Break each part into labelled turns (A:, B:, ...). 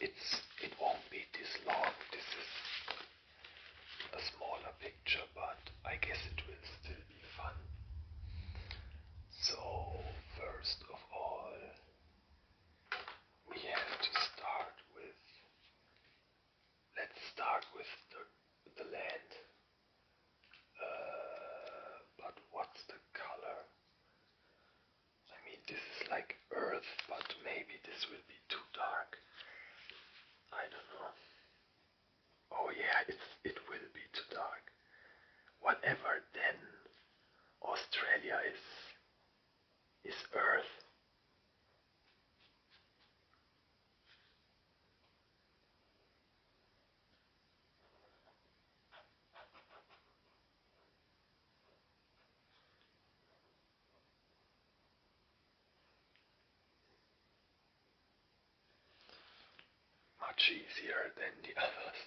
A: it won't be this long. This is a smaller picture, but I guess it will still be fun. So first of all, we have to start with. Let's start with the land. But what's the color? I mean, this is like earth, but maybe this will be too dark. I don't know. Oh yeah, it will be too dark. Whatever then Australia is earth. Much easier than the others.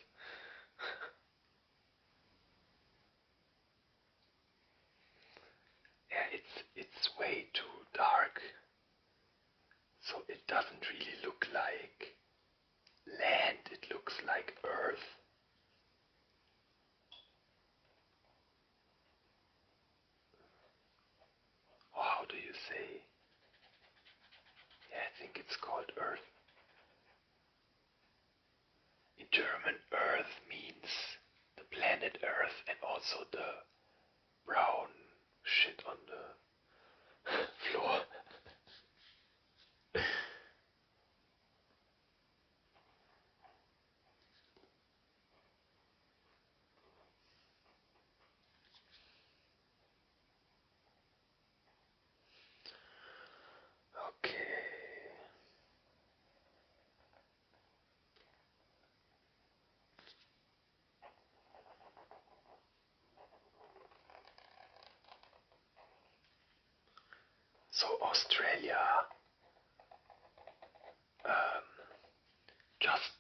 A: Yeah, it's way too dark, so it doesn't really look like land, it looks like earth. Or how do you say? Yeah, I think it's called earth. In German, earth means the planet earth and also the brown shit on the floor. Okay. So Australia, um, just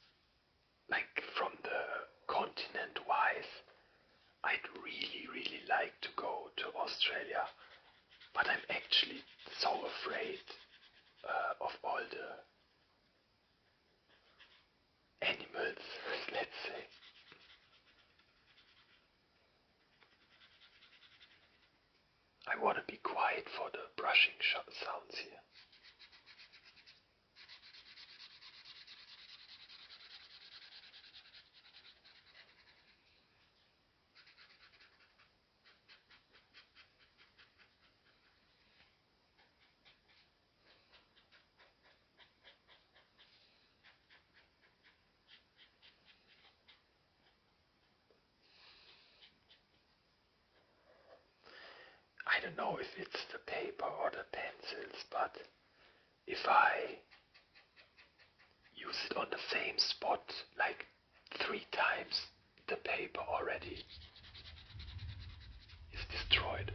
A: like from the continent wise, I'd really like to go to Australia, but I'm actually so afraid of all the animals, let's say. I want to be quiet for the brushing sounds here. I don't know if it's the paper or the pencils, but if I use it on the same spot like 3 times, the paper already is destroyed.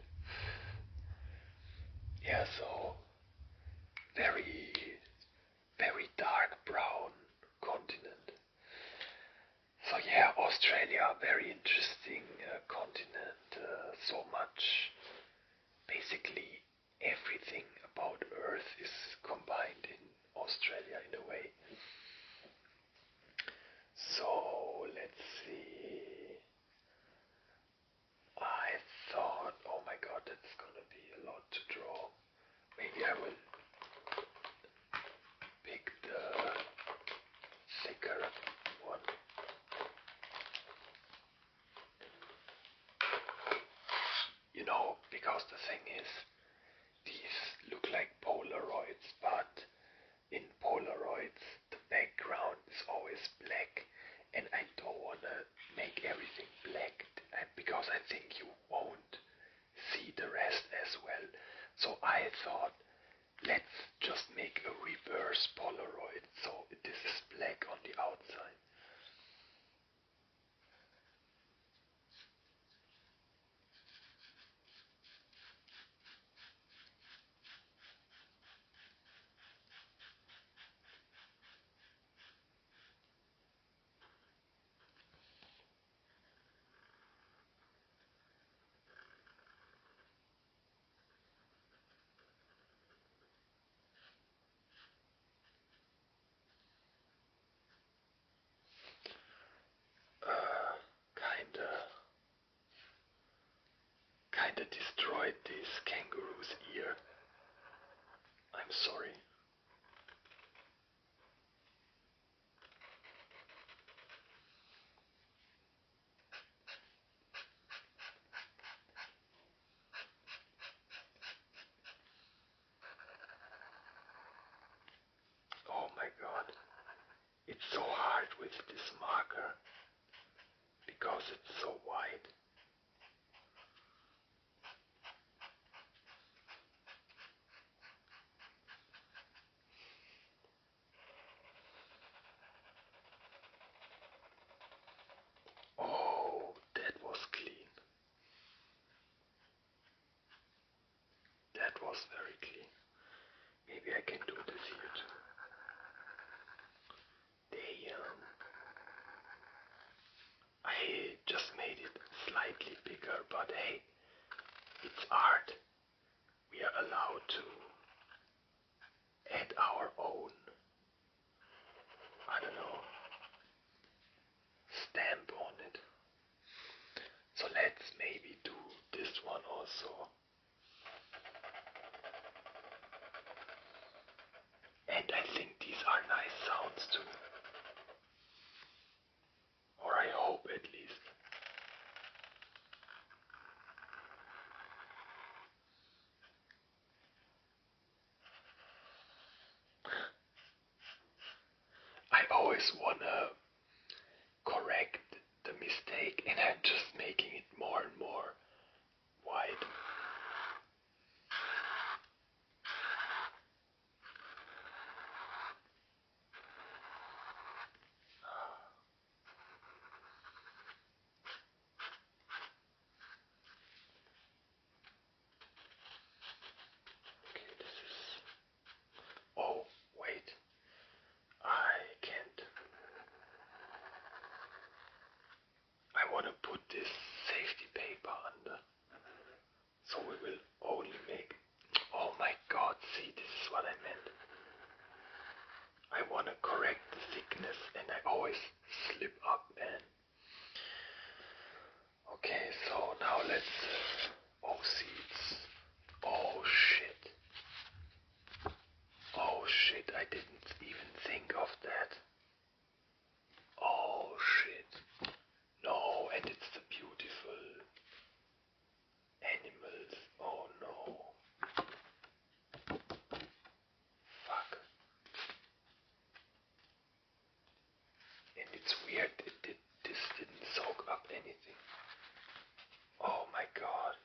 A: Yeah, so very, very dark brown continent. So yeah, Australia, very interesting continent. So much, basically everything about Earth is combined in Australia in a way. So let's see. I thought, oh my god, that's gonna be a lot to draw. Maybe I will pick the thicker one. You know, because the thing is, these look like Polaroids, but in Polaroids the background is always black, and I don't wanna make everything black because I think you won't see the rest as well. So I thought, let's just make a reverse Polaroid, so this is black on the outside. and I destroyed this kangaroo's ear. I'm sorry. Oh my god. It's so hard with this marker because it's so wide. Oh, that was clean. That was very clean. Maybe I can do this here too. Damn. I just made it slightly bigger, but hey, it's art. We are allowed to add our own, I don't know, stamp on it. So let's maybe do this one also. And I think these are nice sounds too. Or I hope at least. I always wanna correct the mistake and I'm just making it more and more wide. Okay, this is... Oh, wait. I can't. I want to put this safety paper under. So we will only make... Oh my god, see, this is what I meant. I want to correct the thickness and I always slip up, man. Okay, so now let's... Oh, seeds. Oh shit. Oh shit, I didn't even think of that. Oh shit. No, and it's the beautiful animals. Oh no. Fuck. And it's weird, this didn't soak up anything. Oh my god.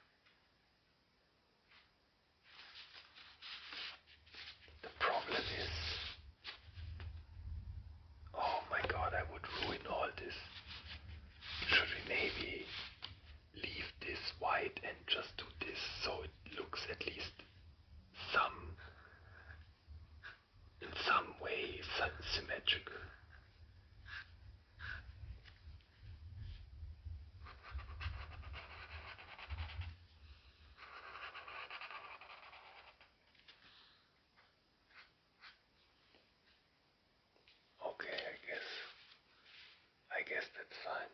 A: The problem is... Oh my god, I would ruin all this. Should we maybe leave this white and just do this so it looks at least some, in some way, symmetrical? Okay, I guess that's fine.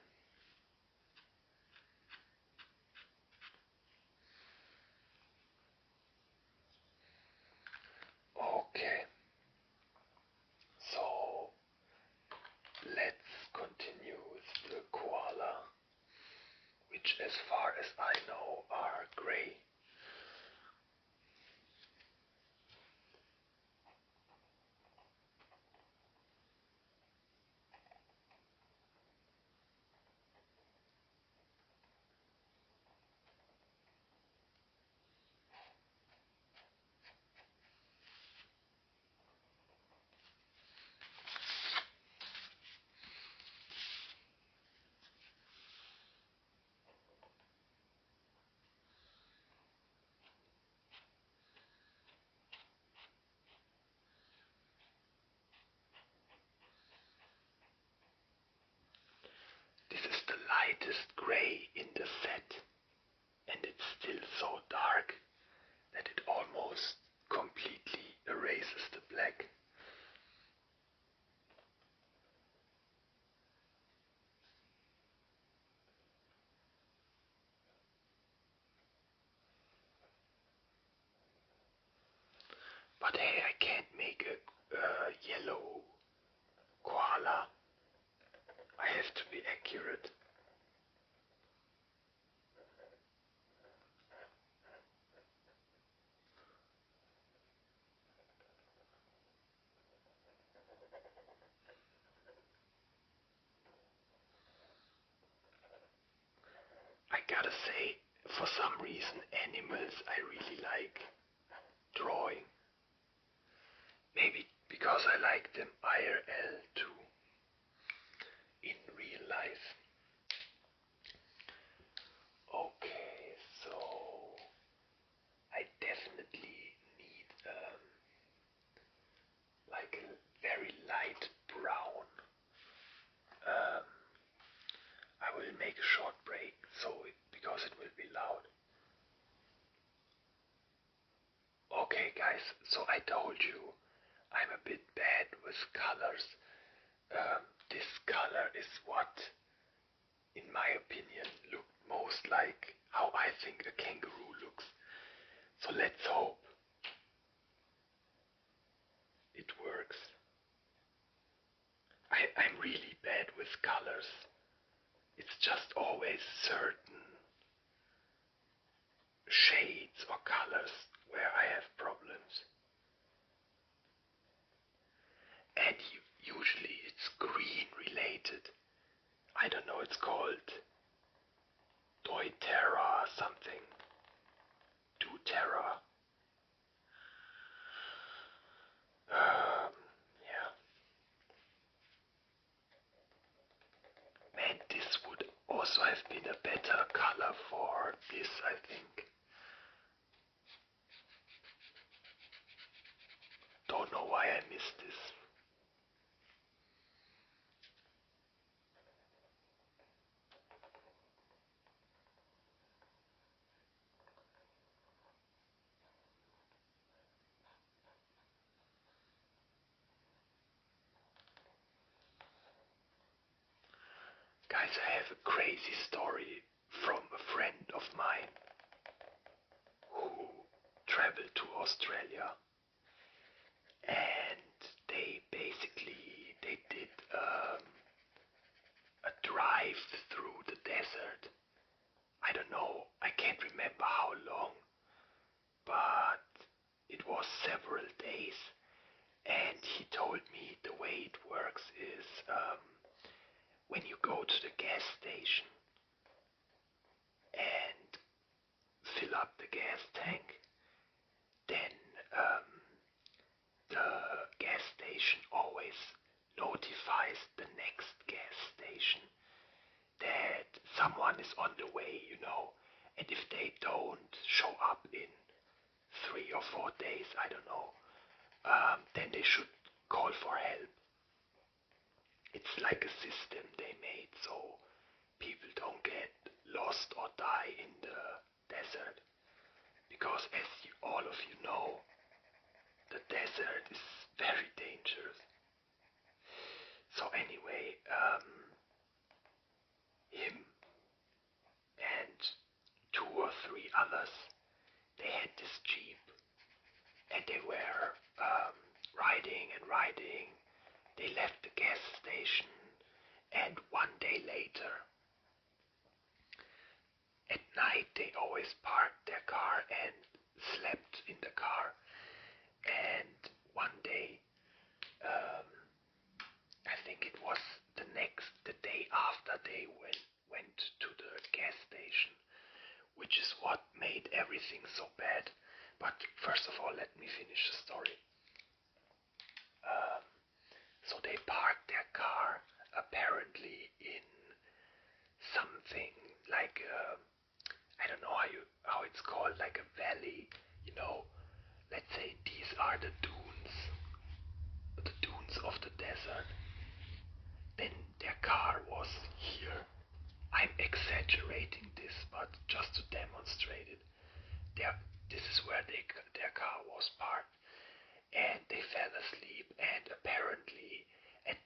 A: Okay, so let's continue with the koala, which as far as I know are gray. But hey, I can't make a yellow koala. I have to be accurate. I gotta say, for some reason, animals I really like drawing. Maybe because I like them IRL too, in real life. Okay, so I definitely need like a very light brown. Um, I will make a short break because it will be loud. Okay, guys, so I told you I'm a bit bad with colors. This color is what, in my opinion, looked most like how I think a kangaroo looks. So let's hope it works. I'm really bad with colors. It's just always certain shades or colors where I have problems. And usually it's green related. I don't know, it's called doTERRA something. doTERRA. Yeah. Man, this would also have been a better color for this, I think. Don't know why I missed this. Guys, I have a crazy story from a friend of mine who traveled to Australia, and they did a drive through the desert. I don't know, I can't remember how long, but it was several days. And he told me the way it works is when you go to the gas station and fill up the gas tank, then the gas station always notifies the next gas station that someone is on the way. And if they don't show up in 3 or 4 days, I don't know, then they should call for help. It's like a system they made so people don't get lost or die in the desert. Because as all of you know, the desert is very dangerous. So anyway, him and 2 or 3 others, they had this jeep, and they were riding and riding. They left the gas station, and one day later, at night, they always parked their car and slept in the car. And one day, I think it was the day after they went to the gas station, which is what made everything so bad. But first of all, let me finish the story. So they parked their car apparently in something like I don't know how it's called, like a valley. Let's say these are the dunes of the desert. Then their car was here. I'm exaggerating this, but just to demonstrate it. This is where their car was parked, and they fell asleep. And apparently, at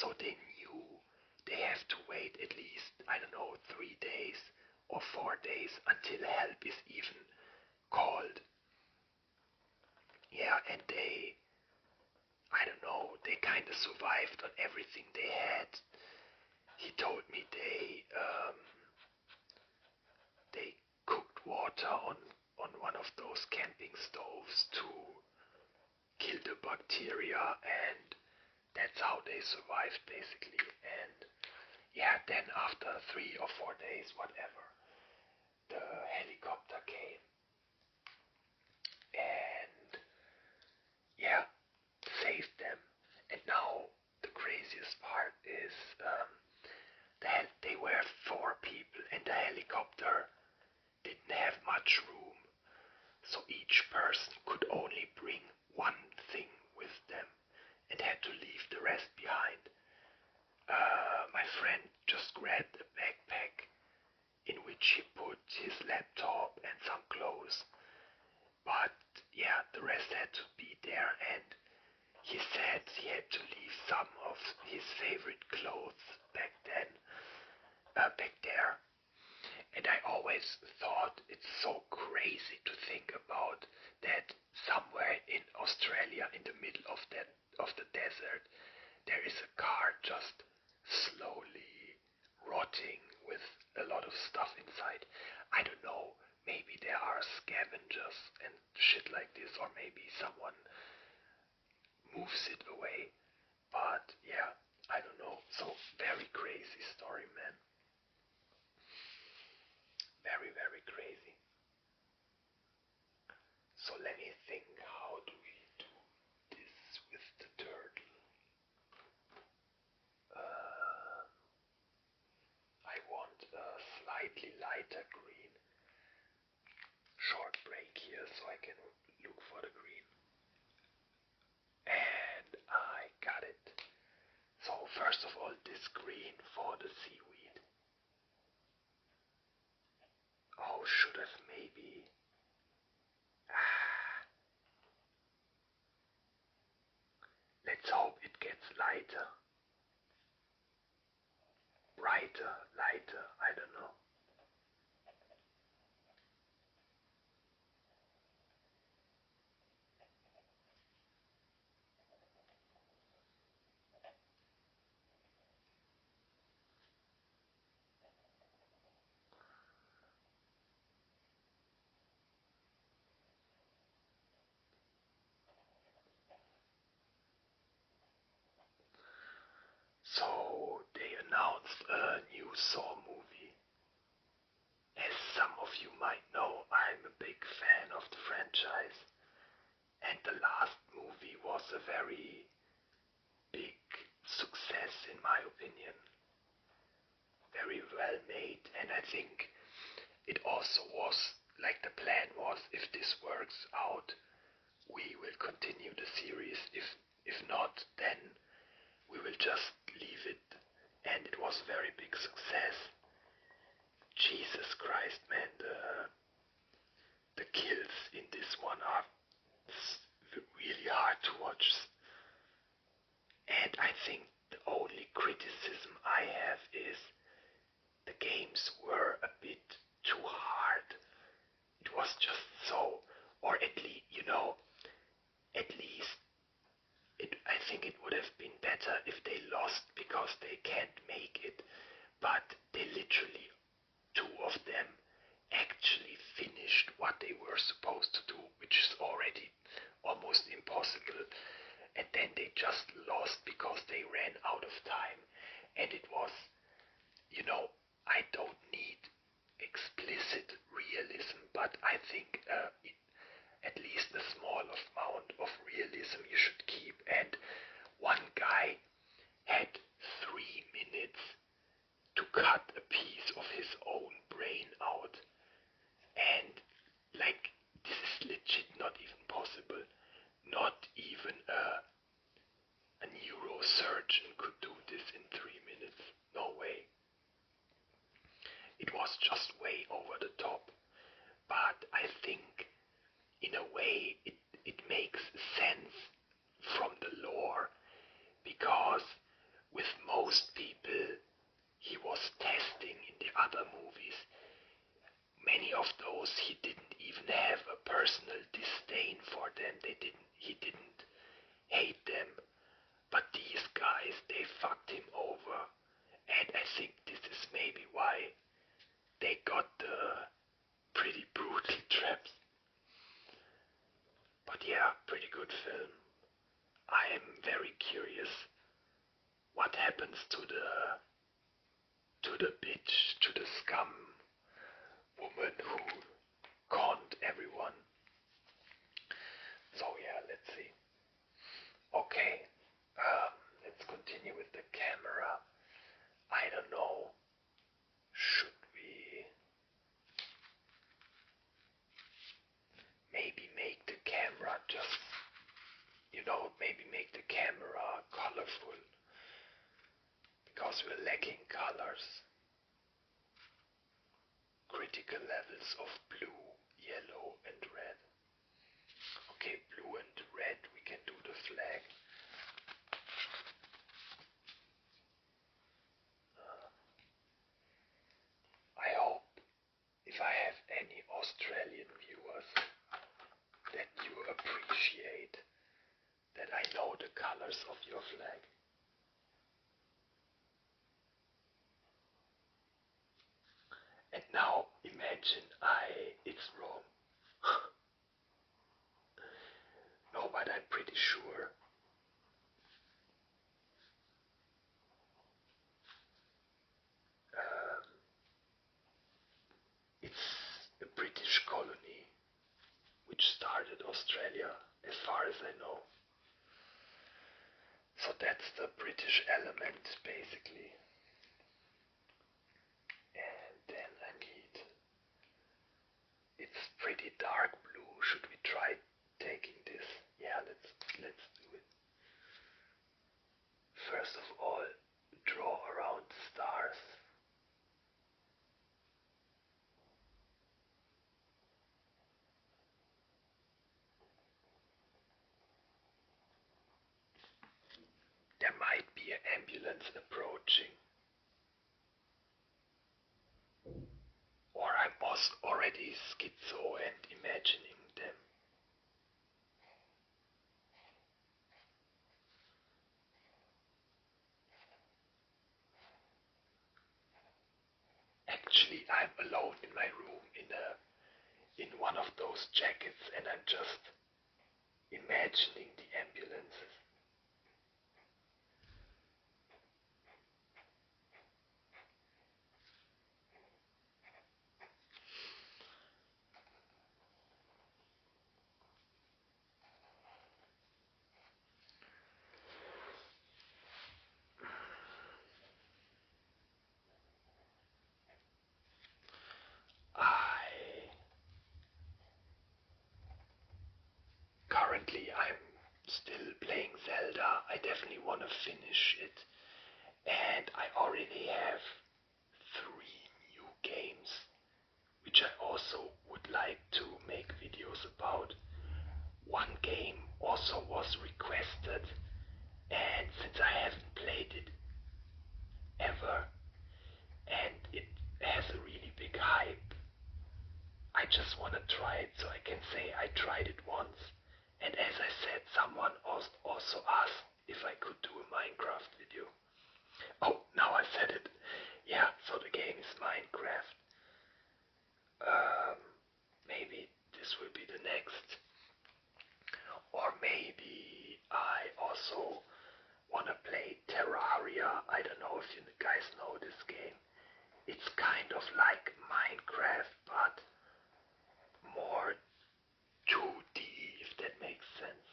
A: So they knew they have to wait at least, I don't know, 3 days or 4 days until help is even called. Yeah, and I don't know, they kind of survived on everything they had. He told me they cooked water on one of those camping stoves to kill the bacteria, and that's how they survived basically. And yeah, then after 3 or 4 days, whatever, the helicopter came, and yeah, saved them. And now the craziest part is they were 4 people, and the helicopter didn't have much room, so each person could only bring one thing with them and had to leave the rest behind. My friend just grabbed a backpack in which he put his laptop and some clothes, but yeah, the rest had to be there, and he said he had to leave some of his favorite clothes back there. And I always thought it's so crazy to think about that somewhere in Australia, in the middle of the desert, there is a car just slowly rotting with a lot of stuff inside. I don't know, maybe there are scavengers and shit like this, or maybe someone moves it away. But yeah, I don't know. So very crazy story, man. Very, very crazy. So let me think, how do we do this with the turtle? I want a slightly lighter green. Short break here so I can look for the green. And I got it. So first of all, this green for the seaweed. Oh, should have maybe... Let's hope it gets lighter. Brighter, lighter, I don't know. So they announced a new Saw movie. As some of you might know, I'm a big fan of the franchise, and the last movie was a very big success in my opinion. Very well made, and I think it also was, like, the plan was, if this works out, we will continue the series. If not, then we will just leave it. And it was a very big success. Jesus Christ, man, the kills in this one are really hard to watch. And I think the only criticism I have is the games were a bit too hard. It was just so, or at least, at least I think it would have been better if they lost because they can't make it. But they literally, 2 of them, actually finished what they were supposed to do, which is already almost impossible. And then they just lost because they ran out of time. And it was, I don't need explicit realism, but I think at least a small amount of realism you should keep. And one guy had 3 minutes to cut a piece of his own brain out. And, like, this is legit not even possible. Not even a neurosurgeon could do this in 3 minutes. No way. It was just way over the top. But I think, in a way, it makes sense from the lore, because with the bitch, to the scum woman who conned everyone. So yeah, let's see. Okay, let's continue with the camera. I don't know. Should we maybe make the camera just, maybe make the camera colorful? Because we're lacking colors. Critical levels of blue, yellow, and red. Okay, blue and red, we can do the flag. I hope if I have any Australian viewers that you appreciate that I know the colors of your flag. And now imagine it's wrong. No, but I'm pretty sure. It's a British colony which started Australia, as far as I know. So that's the British element, basically. And then I need... It's pretty dark blue. Should we try taking this? Yeah, let's do it. First of all, draw around the stars. There might be an ambulance approaching. Or I'm already schizo and imagining them. Actually, I'm alone in my room in one of those jackets, and I'm just imagining the ambulances. Currently, I'm still playing Zelda. I definitely want to finish it. And I already have 3 new games, which I also would like to make videos about. One game also was requested, and since I haven't played it ever, and it has a really big hype, I just want to try it so I can say I tried it once. And as I said, someone also asked if I could do a Minecraft video. Oh, now I said it. Yeah, so the game is Minecraft. Maybe this will be the next. Or maybe I also want to play Terraria. I don't know if you guys know this game. It's kind of like Minecraft, but more 2D, if that makes sense.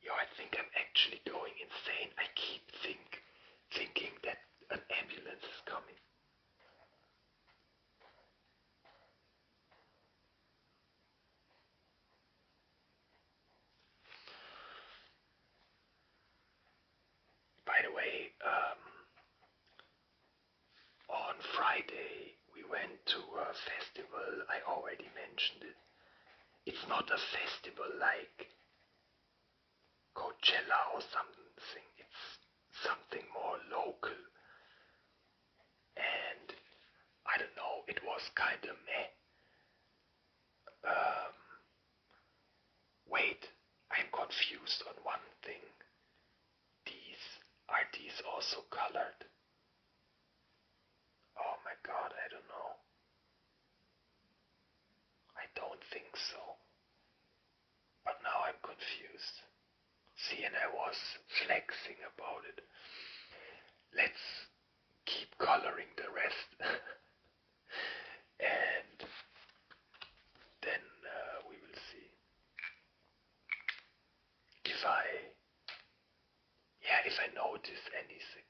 A: Yo, I think I'm actually going insane. I keep thinking that an ambulance is coming. By the way, on Friday we went to a festival. I already mentioned it. It's not a festival like Coachella or something. It's something more local. And I don't know, it was kind of meh. Wait, I'm confused on one thing. Are these also colored? Oh my god, I don't know. I don't think so. But now I'm confused. See, and I was if I notice anything,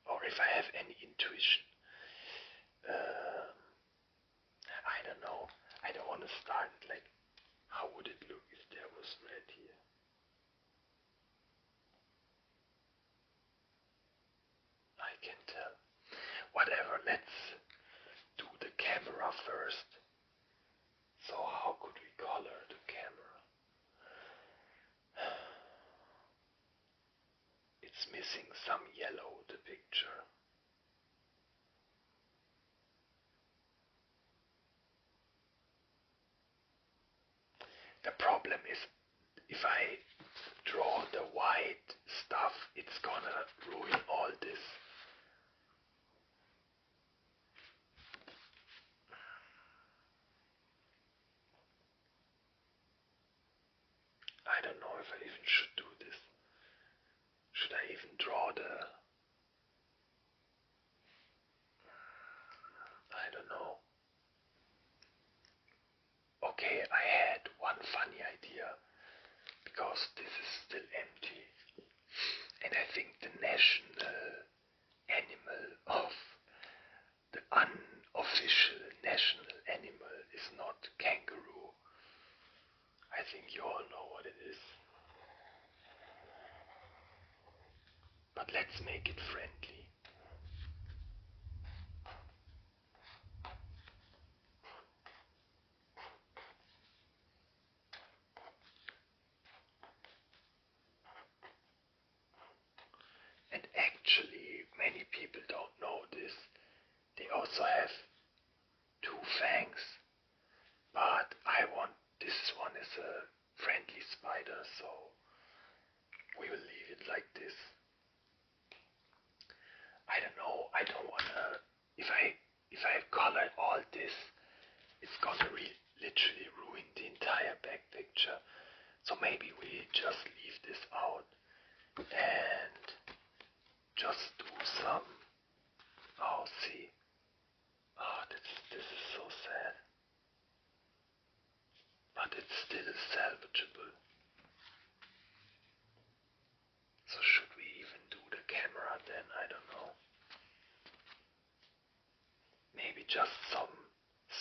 A: or if I have any intuition. I don't know. I don't want to start like, how would it look if there was red here? I can tell. Whatever, let's do the camera first. So how could we color the camera? It's missing some yellow, the picture. The problem is, if I draw the white stuff, it's gonna ruin all this. I don't know if I even should do this. Should I even draw the... I don't know. Okay, I had one funny idea, because this is still empty. And I think the national animal of the unofficial national animal is not kangaroo. I think you all know what it is. But let's make it friendly. And actually, many people don't know this. They also have two fangs. But I want this one as a friendly spider, so we will leave it like this. I don't know, I don't wanna, if I color all this, it's gonna literally ruin the entire back picture. So maybe we just leave this out and just do some, oh see, oh this is so sad. But it's still salvageable. So should we even do the camera then? I don't know. Maybe just some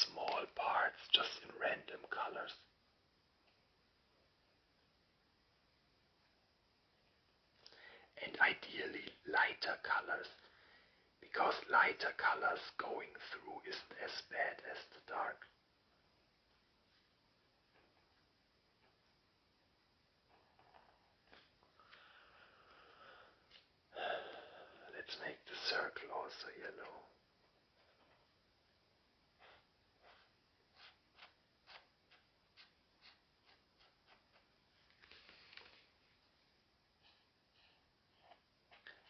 A: small parts, just in random colors. And ideally lighter colors, because lighter colors going through isn't as bad as the dark. Let's make the circle also yellow.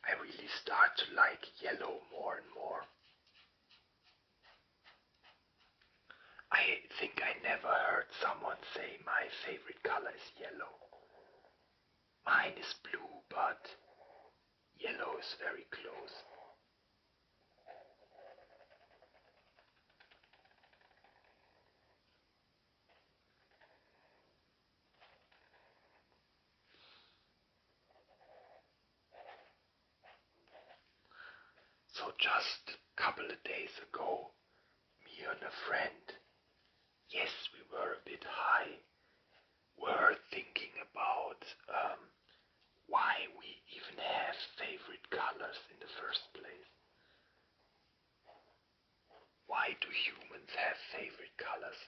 A: I really start to like yellow more and more. I think I never heard someone say my favorite color is yellow. Mine is blue, but yellow is very close. So just a couple of days ago, me and a friend, yes, we were a bit high, were thinking about why we even have favorite colors in the first place. Why do humans have favorite colors?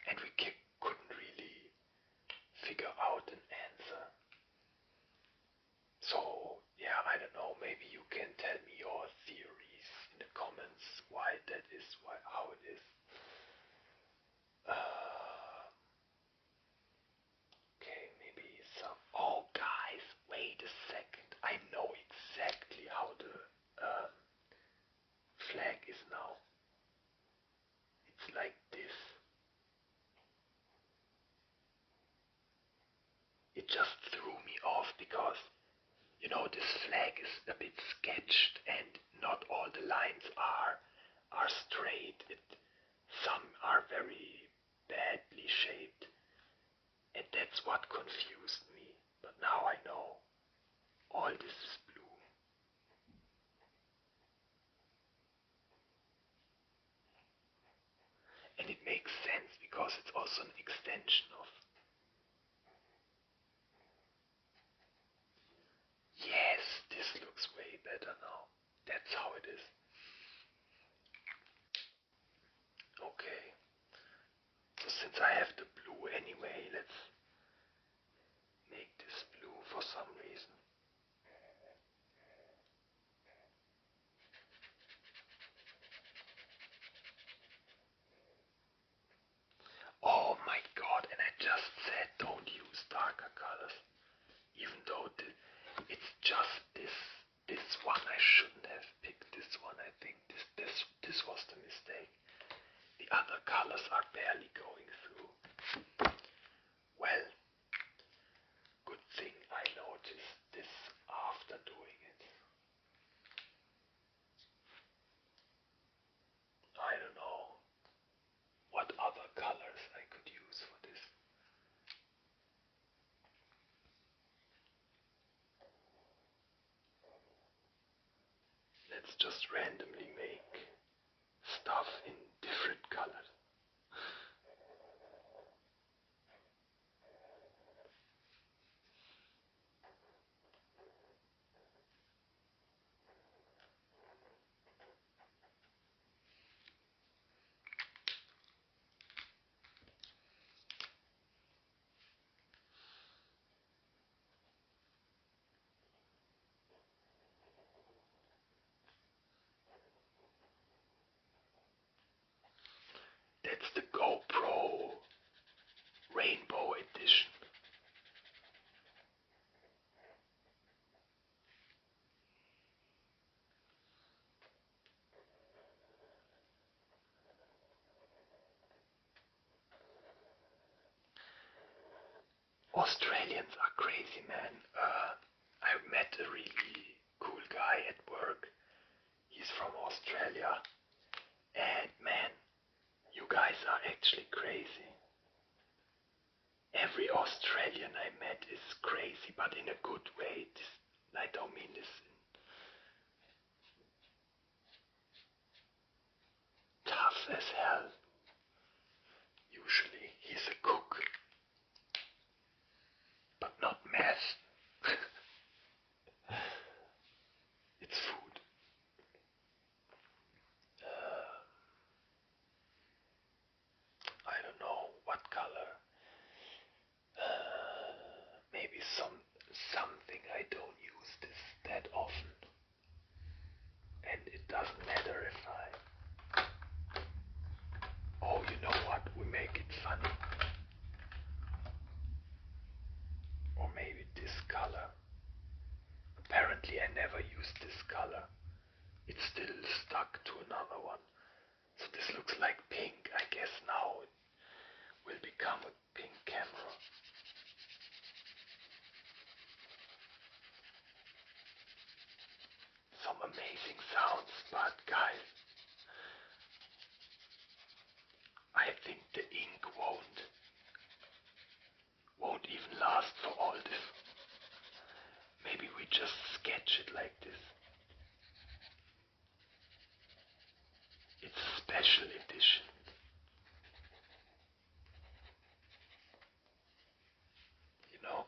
A: And we couldn't really figure out an answer. So, yeah, I don't know, maybe you can tell me your theories in the comments why that is, how it is. Okay, maybe some... Oh, guys, wait a second. I know exactly how the flag is now. It's like this. It just threw me off because, you know, this flag is a bit sketched and not all the lines are straight. Some are very badly shaped. And that's what confused me. But now I know. also an extension of. Yes, this looks way better now. That's how it is. Okay. So since I have the blue anyway, let's make this blue for some reason. Oh my god, and I just said don't use darker colors. Even though it's just this one, I shouldn't have picked this one. I think this was the mistake. The other colors are barely going through. Well, good thing I noticed this after doing it. I don't know what other colors I could use for this. Let's just randomly make stuff in different colors. That's the GoPro Rainbow Edition. Australians are crazy, man. I met a really cool guy at work. He's from Australia. And man, you guys are actually crazy. Every Australian I met is crazy, but in a good way. I don't mean this tough as hell. Usually he's a cook, but not meth. It's food. I don't know what color. Maybe something I don't use this that often, and it doesn't matter if I. Oh, you know what? We make it funny. Or maybe this color. Apparently, I never used this color. It's still stuck to another one. So this looks like pink. I guess now it will become a pink camera. Some amazing sounds, but guys, I think the ink won't even last for all this. Maybe we just sketch it like this. It's a special edition. You know?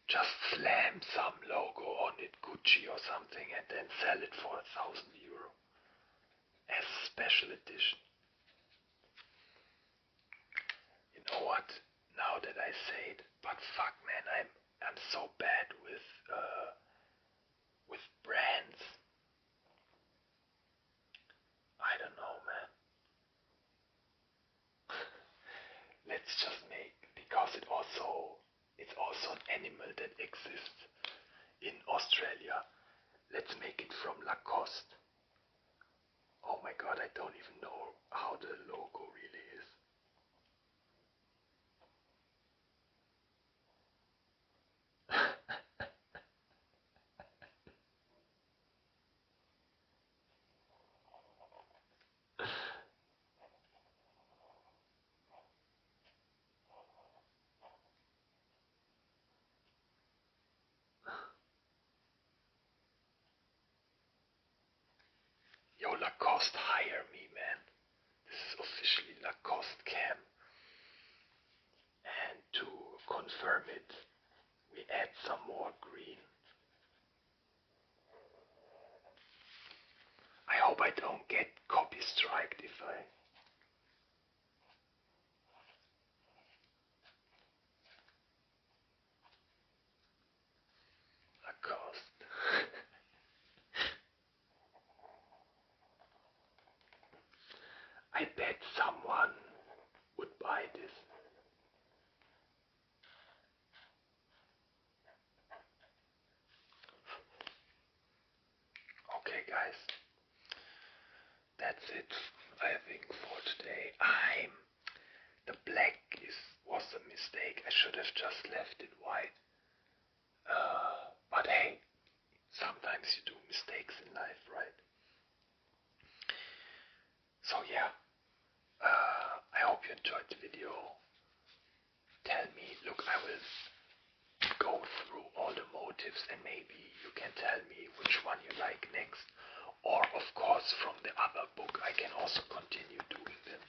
A: Just slam some logo on it, Gucci or something, and then sell it for €1,000 as a special edition. You know what? Now that I say it, but fuck, man, I'm so bad with brands. I don't know, man. Let's just make, because it's also an animal that exists in Australia. Let's make it from Lacoste. Oh my god, I don't even know how the logo really is. Lacoste hire me, man. This is officially Lacoste cam. And to confirm it, we add some more green. I hope I don't get copy striked if I... Lacoste. I bet someone would buy this. Okay guys, that's it I think for today. The black was a mistake. I should have just left it white. But hey, sometimes you do mistakes in life, right? So yeah, I hope you enjoyed the video. Tell me, look, I will go through all the motives and maybe you can tell me which one you like next. Or of course from the other book I can also continue doing them.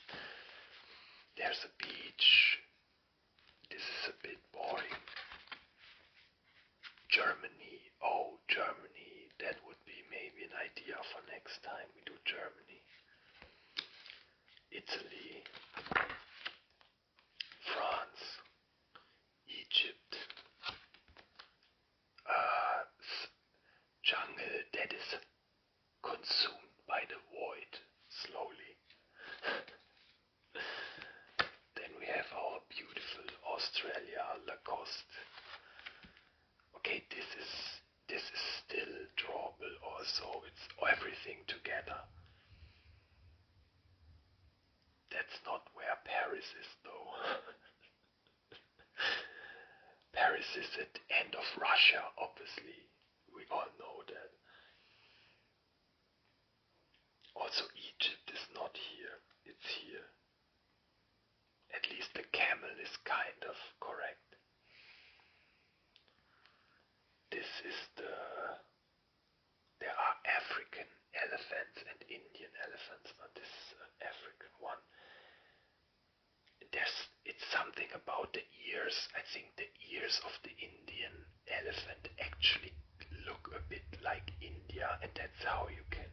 A: There's a beach. This is a bit boring. Germany. Oh, Germany. That would be maybe an idea for next time we do Germany. Italy. France. Egypt. Jungle that is consumed by the void slowly. Then we have our beautiful Australia, Lacoste. Okay, this is still drawable also. It's everything together. That's not where Paris is though. Paris is at the end of Russia, obviously. We all know that. Also Egypt is not here. It's here. At least the camel is kind of correct. This is there are African elephants and Indian elephants, but this is an African one. It's something about the ears. I think the ears of the Indian elephant actually look a bit like India, and that's how you can